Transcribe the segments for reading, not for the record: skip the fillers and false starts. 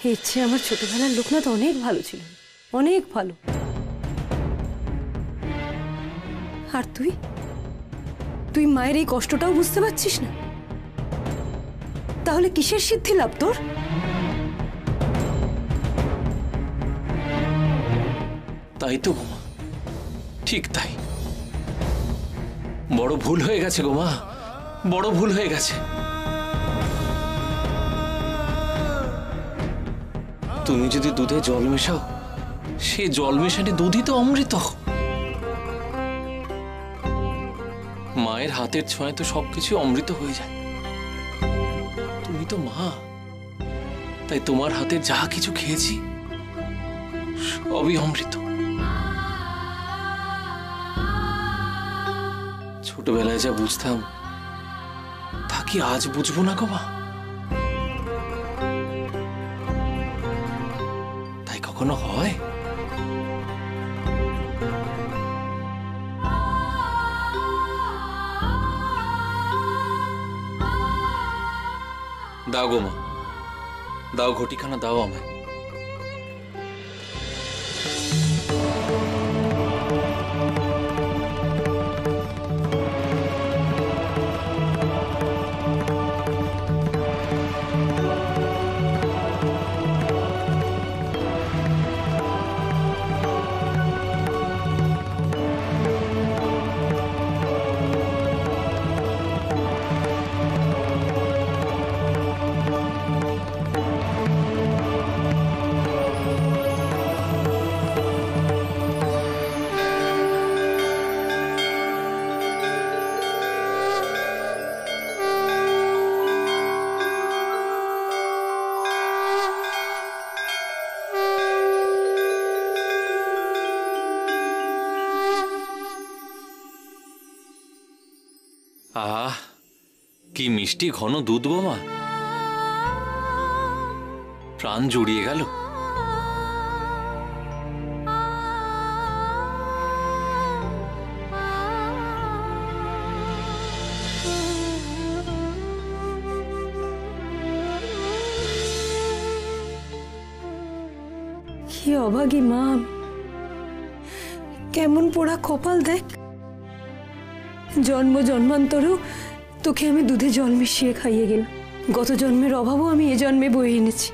এর চেয়ে আমার ছোটবেলার লোকনাথ অনেক ভালো ছিল, অনেক ভালো। আর তুই তুই মায়ের এই কষ্টটাও বুঝতে পারছিস না? তাহলে কিসের সিদ্ধি লাভ তোর? তাই তো গোমা, ঠিক তাই। বড় ভুল হয়ে গেছে গোমা, বড় ভুল হয়ে গেছে। তুমি যদি দুধে জল মেশাও, সে জল মেশানো দুধই তো অমৃত। মায়ের হাতের ছোঁয়ায় তো সবকিছু অমৃত হয়ে যায়। তুমি তো মা, তাই তোমার হাতে যা কিছু খেয়েছি সবই অমৃত। ছোটবেলায় যা বুঝতাম তা কি আজ বুঝবো না গো মা? তাই কখনো হয়? দাও গো মা, দাও ঘটিখানা, দাও আমায়। আহ, কি মিষ্টি ঘন দুধ গো মা, প্রাণ জুড়িয়ে গেল। কি অভাগী মা, কেমন পোড়া কপাল দেখ। জন্ম জন্মান্তরেও তোকে আমি দুধে জল মিশিয়ে খাইয়ে গেলাম। গত জন্মের অভাবও আমি এ জন্মে বয়ে এনেছি।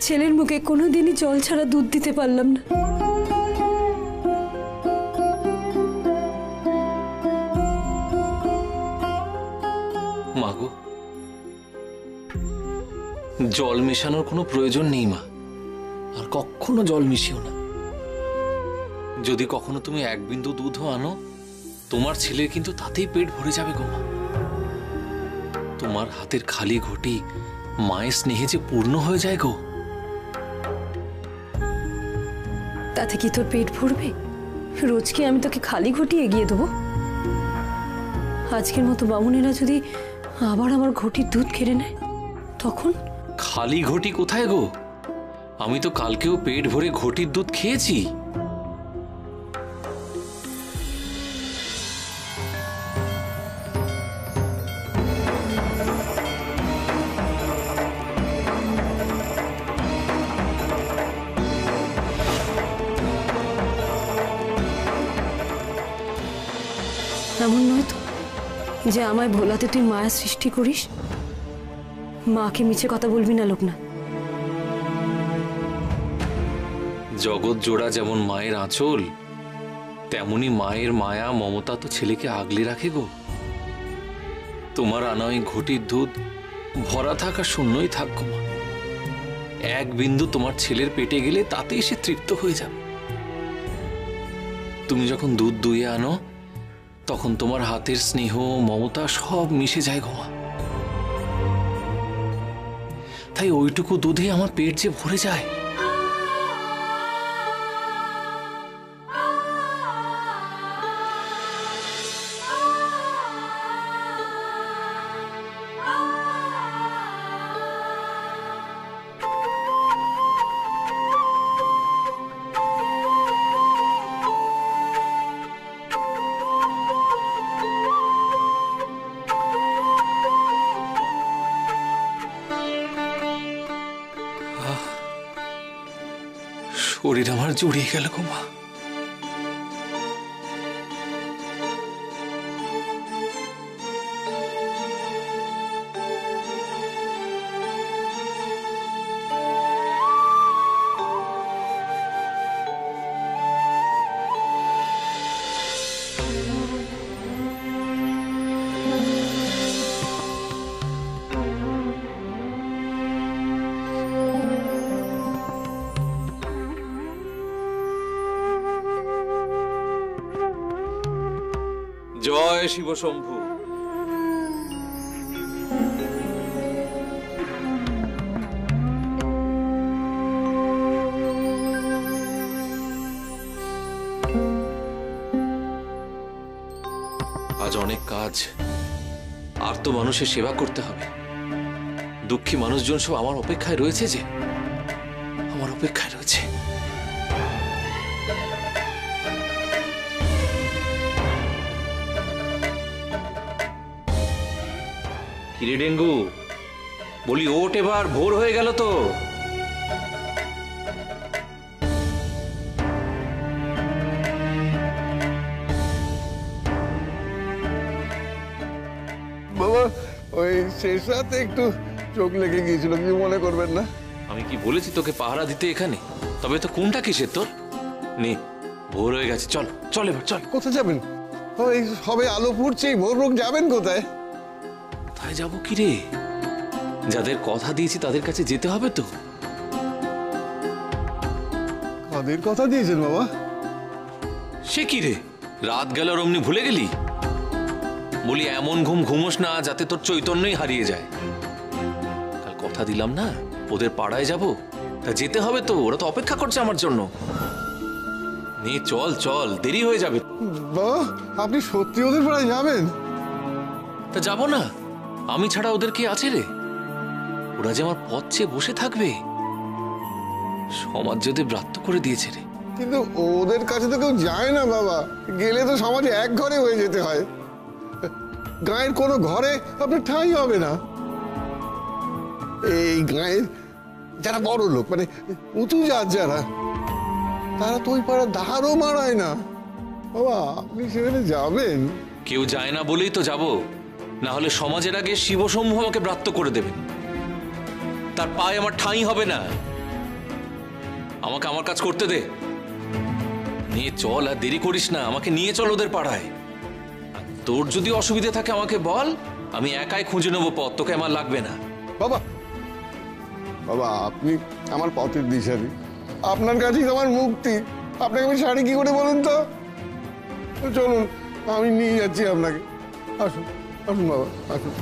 ছেলের মুখে কোনোদিনই জল ছাড়া দুধ দিতে পারলাম না। মাগো, জল মেশানোর কোনো প্রয়োজন নেই মা, আর কখনো জল মিশিও না। যদি কখনো তুমি এক বিন্দু দুধও আনো, তোমার ছেলের কিন্তু তাতেই পেট ভরে যাবে গো মা। তোমার হাতের খালি ঘটি মায়ের স্নেহে যে পূর্ণ হয়ে যায় গো। তাতে কি তোর পেট ভরবে? রোজ কি আমি তোকে খালি ঘটি এগিয়ে দেবো? আজকের মতো বামুনেরা যদি আবার আমার ঘটির দুধ কেড়ে নেয়, তখন? খালি ঘটি কোথায় গো? আমি তো কালকেও পেট ভরে ঘটির দুধ খেয়েছি। এমন নয় তো যে আমায় ভোলাতে তুই মায়া সৃষ্টি করিস? মাকে মিছে কথা বলবি না লোকনাথ। জগৎ জোড়া যেমন মায়ের আঁচল, তেমনি মায়ের মায়া মমতা তো ছেলেকে আগলে রাখে গো। তোমার আনা ওই ঘটির দুধ ভরা থাক আর শূন্যই থাক গো মা, এক বিন্দু তোমার ছেলের পেটে গেলে তাতেই সে তৃপ্ত হয়ে যাবে। তুমি যখন দুধ দুইয়ে আনো, তখন তোমার হাতের স্নেহ মমতা সব মিশে যায় গো মা। তাই ওইটুকু দুধে আমার পেট যে ভরে যায়। শরীর আমার জড়িয়ে গেল গো মা। জয় শিব শম্ভু। আজ অনেক কাজ, আর তো মানুষের সেবা করতে হবে। দুঃখী মানুষজন সব আমার অপেক্ষায় রয়েছে, যে আমার অপেক্ষায় রয়েছে। কিরে ডেঙ্গু, বলি ওঠ, এবার ভোর হয়ে গেল তো। বাবা, ওই শেষ রাতে একটু চোখ লেগে গিয়েছিল, কিছু মনে করবেন না। আমি কি বলেছি তোকে পাহারা দিতে এখানে? তবে তো কোনটা কিসের তোর? নে, ভোর হয়ে গেছে, চল চল এবার চল। কোথায় যাবেন? ওই সবে আলো ফুটছেই ভোর ভোর যাবেন কোথায়? কোথায় যাবো কি রে? যাদের কথা দিয়েছি তাদের কাছে যেতে হবে তো। কাদের কথা দিয়েছেন বাবা? সে কি রে, রাত গেল আর অমনি ভুলে গেলি? বলি এমন ঘুম ঘুমোস না যাতে তোর চৈতন্যই হারিয়ে যায়। কাল কথা দিলাম না, ওদের পাড়ায় যাব, তা যেতে হবে তো, ওরা তো অপেক্ষা করছে আমার জন্য। নে চল চল, দেরি হয়ে যাবে। বাবা, আপনি সত্যি ওদের পাড়ায় যাবেন? তা যাবো না, আমি ছাড়া ওদের কে আছে রে? ওরা যে আমার পথ চেয়ে বসে থাকবে? সমাজ যদি ব্রাত্য করে দিয়েছে রে। কিন্তু ওদের কাছে তো কেউ যায় না বাবা, গেলে তো সমাজে এক ঘরে হয়ে যেতে হয়। গায়ের কোনো ঘরে আপনার ঠাঁই হবে না। এই গায়ের যারা বড় লোক, মানে উঁচু জাত যারা, তারা তো ওই পাড়া ধারও মারায় না। বাবা, আপনি সেখানে যাবেন? কেউ যায় না বলেই তো যাব, না হলে সমাজের আগে শিবশম্ভু আমাকে ব্রাত্য করে দেবেন। তার পায়ে আমার ঠাঁই হবে না। আমাকে আমার কাজ করতে দে। নিয়ে চল, আর দেরি করিস না, আমাকে নিয়ে চল ওদের পাড়ায়। আর তোর যদি অসুবিধা থাকে আমাকে বল, আমি একাই খুঁজে নেবো পথ, তোকে আমার লাগবে না। বাবা, বাবা আপনি আমার পথের দিশারি, আপনার কাছেই আমার মুক্তি। আপনাকে আমি শাড়ি কি করে বলুন তো? চলুন, আমি নিয়ে যাচ্ছি আপনাকে। আসুন আসুন বাবা, আসুন।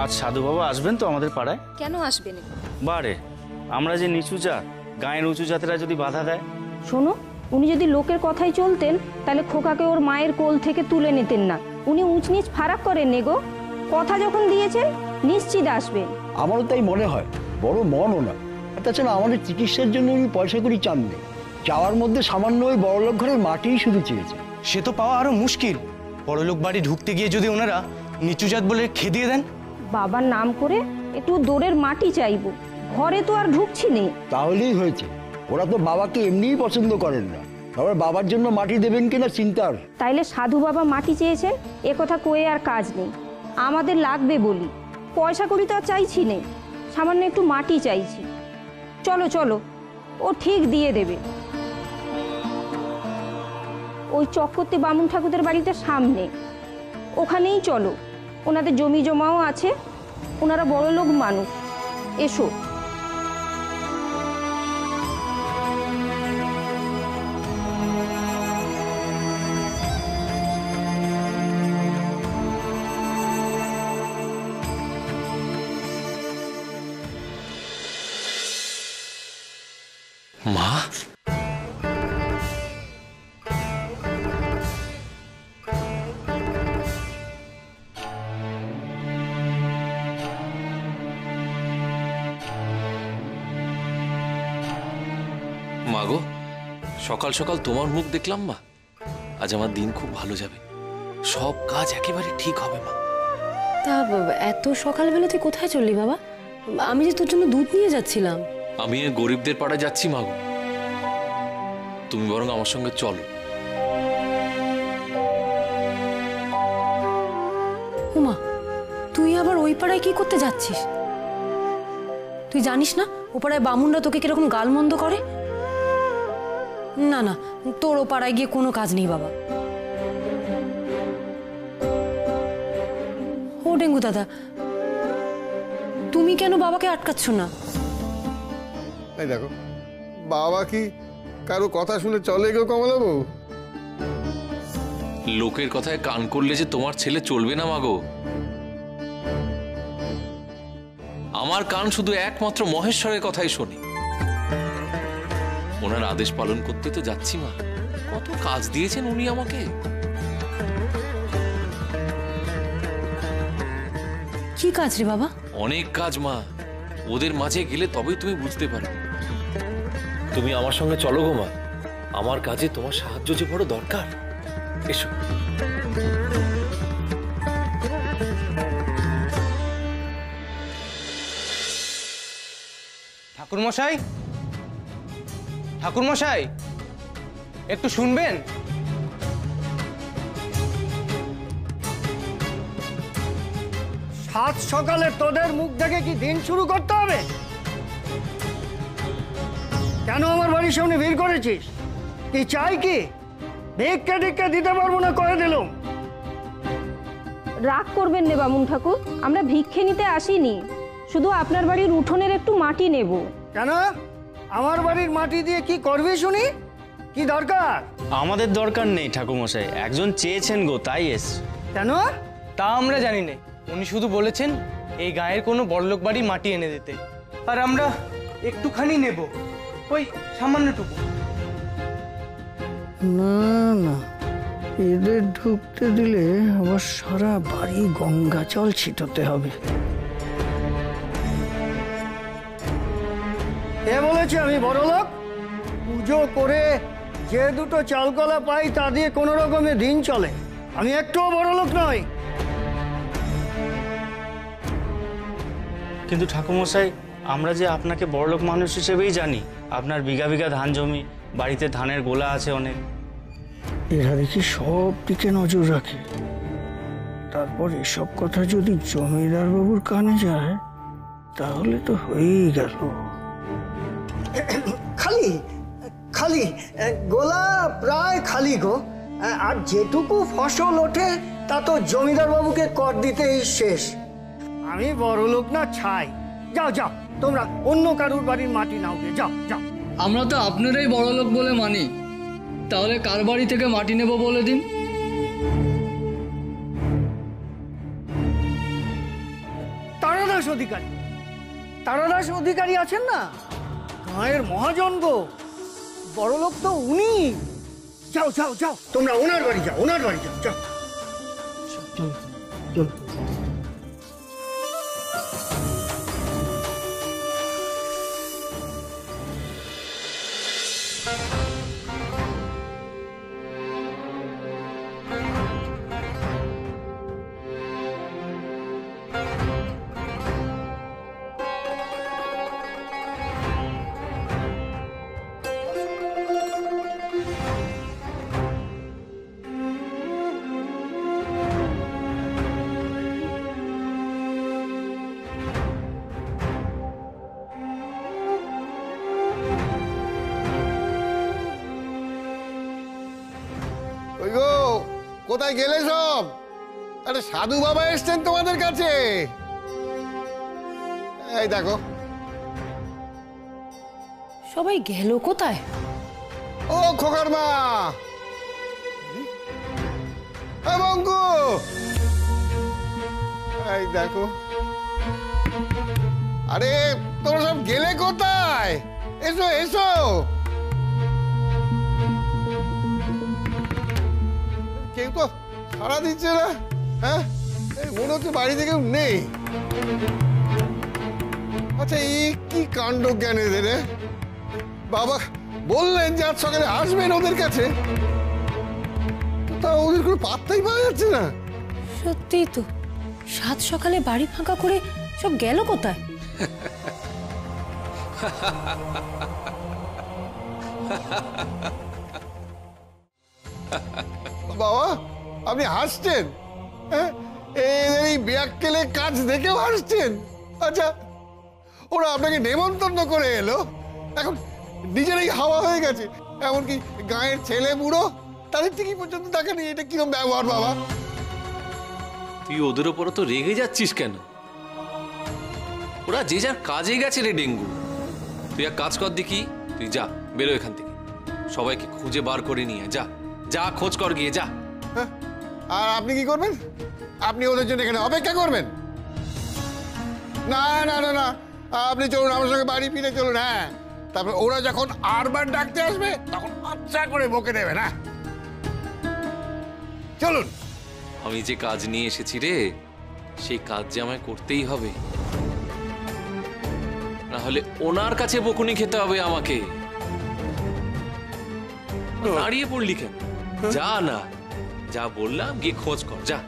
আজ সাধু বাবা আসবেন তো আমাদের পাড়ায়? কেন আসবেন? বারে, আমরা যে নিচু জাত, গায়ের উঁচু জাতেরা যদি বাধা দেয়। শোনো, উনি যদি লোকের কথাই চলতেন তাহলে খোকাকে ওর মায়ের কোল থেকে তুলে নিতেন না। উনি উঁচ নিচ ফারাক করেন নে গো। কথা যখন দিয়েছেন নিশ্চিত আসবেন। আমারও তাই মনে হয়, বড় মনও না। তাছাড়া আমাদের চিকিৎসার জন্য উনি পয়সা করি চাননি, চাওয়ার মধ্যে সামান্য ওই বড়লোক ঘরের মাটিই শুধু চেয়েছে। সে তো পাওয়া আরো মুশকিল। বড়লোক বাড়ি ঢুকতে গিয়ে যদি ওনারা নিচু জাত বলে খেদিয়ে দেন। বাবার নাম করে একটু দূরের মাটি চাইবো, ঘরে তো আর ঢুকছি নে। তাহলেই হয়েছে। ওরা তো বাবাকে এমনিই পছন্দ করেন না, আবার বাবার জন্য মাটি দেবেন কিনা চিন্তার। তাইলে সাধু বাবা মাটি চেয়েছেন, এ কথা কয়ে আর কাজ নেই। আমাদের লাগবে বলি, পয়সা করি তো আর চাইছি নে, সামান্য একটু মাটি চাইছি। চলো চলো, ও ঠিক দিয়ে দেবে। ওই চক্করতে বামুন ঠাকুরের বাড়িতে সামনে, ওখানেই চলো। ওনাদের জমি জমাও আছে, ওনারা বড় লোক মানুষ। এসো। মা, মাগো, সকাল সকাল তোমার মুখ দেখলাম মা। আজ আমার দিন খুব ভালো যাবে, সব কাজ একেবারে ঠিক হবে মা। তা এত সকালবেলা তুই কোথায় চললি বাবা? আমি যে তোর জন্য দুধ নিয়ে যাচ্ছিলাম। আমি এই গরিবদের পাড়ায় যাচ্ছি মাগো, তুমি বরং আমার সঙ্গে চলো। উমা, তুই আবার ওই পাড়ায় কি করতে যাচ্ছিস? তুই জানিস না ও পাড়ায় বামুনরা তোকে কিরকম গালমন্দ করে? না না, তোর ও পাড়ায় গিয়ে কোনো কাজ নেই বাবা। ও ডেঙ্গু দাদা, তুমি কেন বাবাকে আটকাচ্ছ না? এই দেখো, বাবা কি কারো কথা শুনে চলে গো কমলা বউ? লোকের কথায় কান করলে যে তোমার ছেলে চলবে না মাগো। আমার কান শুধু একমাত্র মহেশ্বরের কথাই শোনে। ওনার আদেশ পালন করতে তো যাচ্ছি মা। কত কাজ দিয়েছেন উনি আমাকে। কি কাজ রে বাবা? অনেক কাজ মা, ওদের মাঝে গেলে তবেই তুমি বুঝতে পারবে। তুমি আমার সঙ্গে চলো গো মা, আমার কাজে তোমার সাহায্য যে বড় দরকার। এসো। ঠাকুরমশাই, ঠাকুরমশাই, একটু শুনবেন? সাত সকালে তোদের মুখ দেখে কি দিন শুরু করতে হবে? কেন আমার বাড়ির সামনে ভিড় করেছিস? কি চাই? কি ভিক্ষে টিক্ষে দিতে পারবো না করে দিলাম। রাগ করবেন না বামুন ঠাকুর, আমরা ভিক্ষে নিতে আসিনি, শুধু আপনার বাড়ির উঠোনের একটু মাটি নেব। কেন? আমার বাড়ির মাটি দিয়ে কি করবি শুনি? কি দরকার? আমাদের দরকার নেই ঠাকুরমশাই, একজন চেয়েছেন গো, তাই এস। কেন? তা আমরা জানি না, উনি শুধু বলেছেন এই গায়ের কোনো বড়লোক বাড়ি মাটি এনে দিতে, আর আমরা একটুখানি নেব, ওই সামান্যটুকু। না না, এদের ঢুকতে দিলে আবার সারা বাড়ি গঙ্গা জল ছিটাতে হবে। এ বলেছে আমি বড় লোক? পুজো করে যে দুটো চালকলা পাই তা দিয়ে কোনো রকমে দিন চলে। আমি একটুও বড় লোক নই। কিন্তু ঠাকুরমশাই, আমরা যে আপনাকে বড়লোক মানুষ হিসেবেই জানি। আপনার বিঘা বিঘা ধান জমি, বাড়িতে ধানের গোলা আছে অনেক। এরা দেখি সব দিকে নজর রাখে, তারপর এসব কথা যদি জমিদার বাবুর কানে যায় তাহলে তো হয়েই গেল। খালি খালি গোলা প্রায় খালি গো, আর যেটুকু ফসল ওঠে তা তো জমিদার বাবুকে কর দিতেই শেষ। আমি বড় লোক না ছাই। যাও যাও, তোমরা অন্য কারুর বাড়ির মাটি নাও গে, যাও যাও। আমরা তো আপনারাই বড় লোক বলে মানি, তাহলে কার বাড়ি থেকে মাটি নেব বলে দিন। তারাদাস অধিকারী, তারাদাস অধিকারী আছেন না, গাঁয়ের মহাজন গো, বড় লোক তো উনি। যাও যাও যাও, তোমরা ওনার বাড়ি যাও, ওনার বাড়ি যাও, যাও। চল চল। ওই গো, কোথায় গেলে সব? আরে সাধু বাবা এসছেন তোমাদের কাছে। এই দেখো। সবাই গেল কোথায়? ও খোকার মা, বঙ্কু, এই দেখো। আরে তোমরা সব গেলে কোথায়? এসো এসো। কেউ তো সাড়া দিচ্ছে না। হ্যাঁ, মনে হচ্ছে বাড়িতে কেউ নেই। আচ্ছা, এই কি কাণ্ড জ্ঞান এদের? বাবা বললেন যে আজ সকালে আসবেন ওদের কাছে, তা ওদের কোনো পাত্তাই পাওয়া যাচ্ছে না। সত্যিই তো, সাত সকালে বাড়ি ফাঁকা করে সব গেল কোথায়? বাবা আপনি হাসছেন? হ্যাঁ, এই ব্যাককেলে কাজ দেখেও হাসছেন? আচ্ছা, ওরা আপনাকে নেমন্তন্ন করে এলো, এখন নিজেরাই হাওয়া হয়ে গেছে, এমনকি গায়ের ছেলে বুড়ো তাদের ঠিকই পর্যন্ত দেখেনি। এটা কিরম ব্যবহার বাবা? তুই ওদের ওপর তো রেগে যাচ্ছিস কেন? ওরা যে যার কাজে গেছে রে ডেঙ্গু। তুই এক কাজ কর দেখি, তুই যা বেরো এখান থেকে, সবাইকে খুঁজে বার করে নিয়ে যা, যা খোঁজ কর গিয়ে যা। হ্যাঁ, আর আপনি কি করবেন? আপনি ওদের জন্য এখানে অপেক্ষা করবেন? না না না না, আপনি চলুন আমার সঙ্গে বাড়ি ফিরে চলুন। হ্যাঁ, তারপর ওরা যখন আরবার ডাকতে আসবে তখন আচ্ছা করে বকে দেবে না। চলুন। আমি যে কাজ নিয়ে এসেছি রে, সেই কাজ যে আমায় করতেই হবে, না হলে ওনার কাছে বকুনি খেতে হবে আমাকে। দাঁড়িয়ে পড়লি কেন? যা না, যা বললাম গিয়ে খোঁজ কর যা।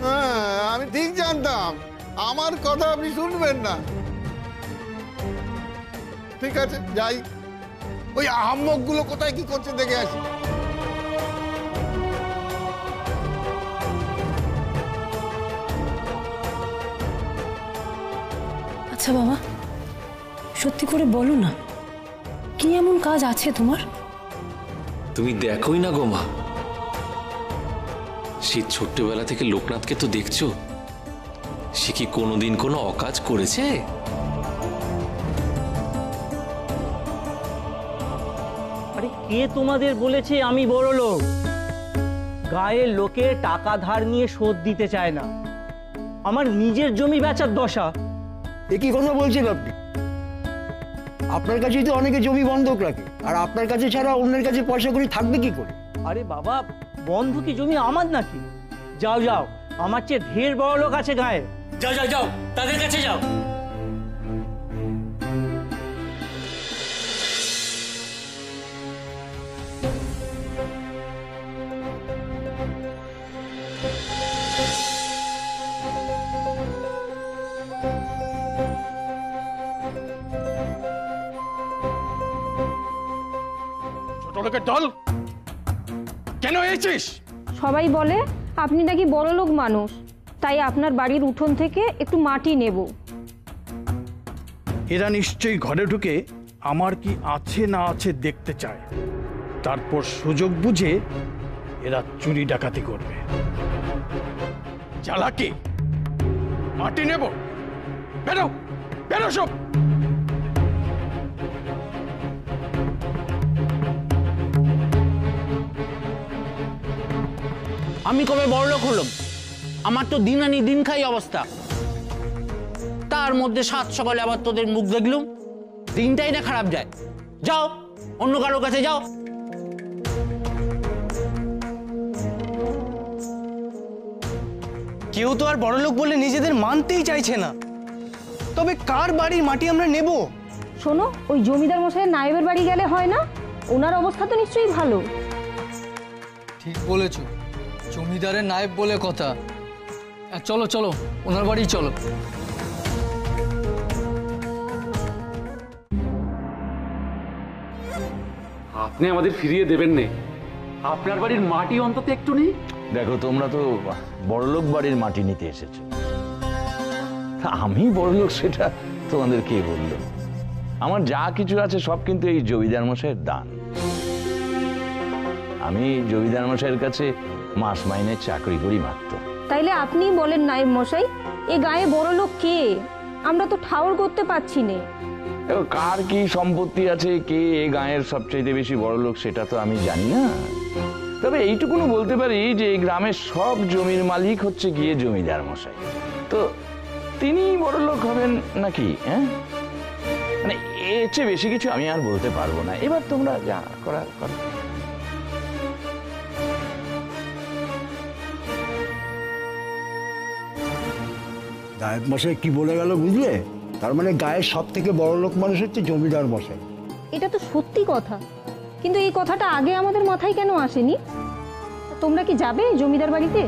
হ্যাঁ, আমি ঠিক জানতাম আমার কথা আপনি শুনবেন না। ঠিক আছে, যাই, ওই আহাম্মক গুলো কোথায় কি করছে দেখে আসি। আচ্ছা বাবা, সত্যি করে বলো না, কি এমন কাজ আছে তোমার? তুমি দেখোই না গো মা, সেই ছোট্টবেলা থেকে লোকনাথকে তো দেখছো, সে কি কোনোদিন কোনো অকাজ করেছে? আরে কে তোমাদের বলেছে আমি বড় লোক? গায়ের লোকে টাকা ধার নিয়ে শোধ দিতে চায় না, আমার নিজের জমি বেচার দশা। এ কি কথা বলছেন আপনি? আপনার কাছেই তো অনেকে জমি বন্ধক রাখে, আর আপনার কাছে ছাড়া অন্যের কাছে পয়সা করে থাকবে কি করে? আরে বাবা, বন্ধকি জমি আমার নাকি? যাও যাও, আমার চেয়ে ঢের বড় লোক আছে গায়ে, যাও যাও যাও, তাদের কাছে যাও। ছোট লোকের দল কেন এসেছিস? সবাই বলে আপনি নাকি বড়লোক মানুষ, তাই আপনার বাড়ির উঠোন থেকে একটু মাটি নেব। এরা নিশ্চয়ই ঘরে ঢুকে আমার কি আছে না আছে দেখতে চায়, তারপর সুযোগ বুঝে এরা চুরি ডাকাতি করবে। চালাকি, মাটি নেব, বেরো বেরো সব। আমি কবে বড়লোক হলাম? আমার তো দিন আনি দিন খাই অবস্থা, তার মধ্যে সাত সকালে আবার তোদের মুখ দেখলুম, দিনটাই না খারাপ যায়। যাও অন্য কারোর কাছে যাও। কেউ তো আর বড়লোক বলে নিজেদের মানতেই চাইছে না, তবে কার বাড়ির মাটি আমরা নেব? শোনো, ওই জমিদার মশাইয়ের নায়েবের বাড়ি গেলে হয় না? ওনার অবস্থা তো নিশ্চয়ই ভালো। ঠিক বলেছ, জমিদারের নায়েব বলে কথা। চলো চলো, ওনার বাড়ি চলো। আপনি আমাদের ফিরিয়ে দেবেন না, আপনার বাড়ির মাটি অন্তত একটু নেই। দেখো, তোমরা তো বড়লোক বাড়ির মাটি নিতে এসেছো, আমি বড়লোক সেটা তোমাদের কে বললো? আমার যা কিছু আছে সব কিন্তু এই জমিদার মশাইয়ের দান। আমি জমিদার মশাইয়ের কাছে মাস মাইনে চাকরি করি মাত্র। তাইলে আপনিই বলেন নায়েব মশাই, এ গায়ে বড়লোক কে? আমরা তো ঠাউর করতে পারছি না। কার কি সম্পত্তি আছে, কে এ গায়ের সবচেয়ে বেশি বড়লোক সেটা তো আমি জানি না। তবে এইটুকুনো বলতে পারি যে এই গ্রামের সব জমির মালিক হচ্ছে গিয়ে জমিদার মশাই। তো তিনি বড়লোক হবেন নাকি? হ্যাঁ, মানে এর চেয়ে বেশি কিছু আমি আর বলতে পারবো না। এবার তোমরা যা করার করো। নায়েব মশাই কি বলে গেল বুঝলে? তার মানে গায়ের সব থেকে বড় লোক মানুষ হচ্ছে জমিদার মশাই। এটা তো সত্যি কথা, কিন্তু এই কথাটা আগে আমাদের মাথায় কেন আসেনি? তোমরা কি যাবে জমিদার বাড়িতে?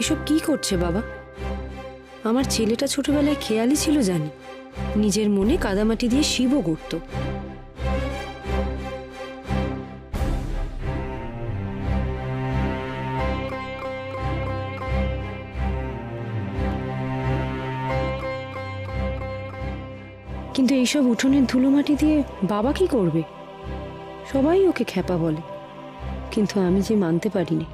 এসব কি করছে বাবা? আমার ছেলেটা ছোটবেলায় খেয়ালি ছিল জানি, নিজের মনে কাদামাটি দিয়ে শিবও গড়ত। কিন্তু এইসব উঠোনের ধুলোমাটি দিয়ে বাবা কি করবে? সবাই ওকে খ্যাপা বলে, কিন্তু আমি যে মানতে পারিনি।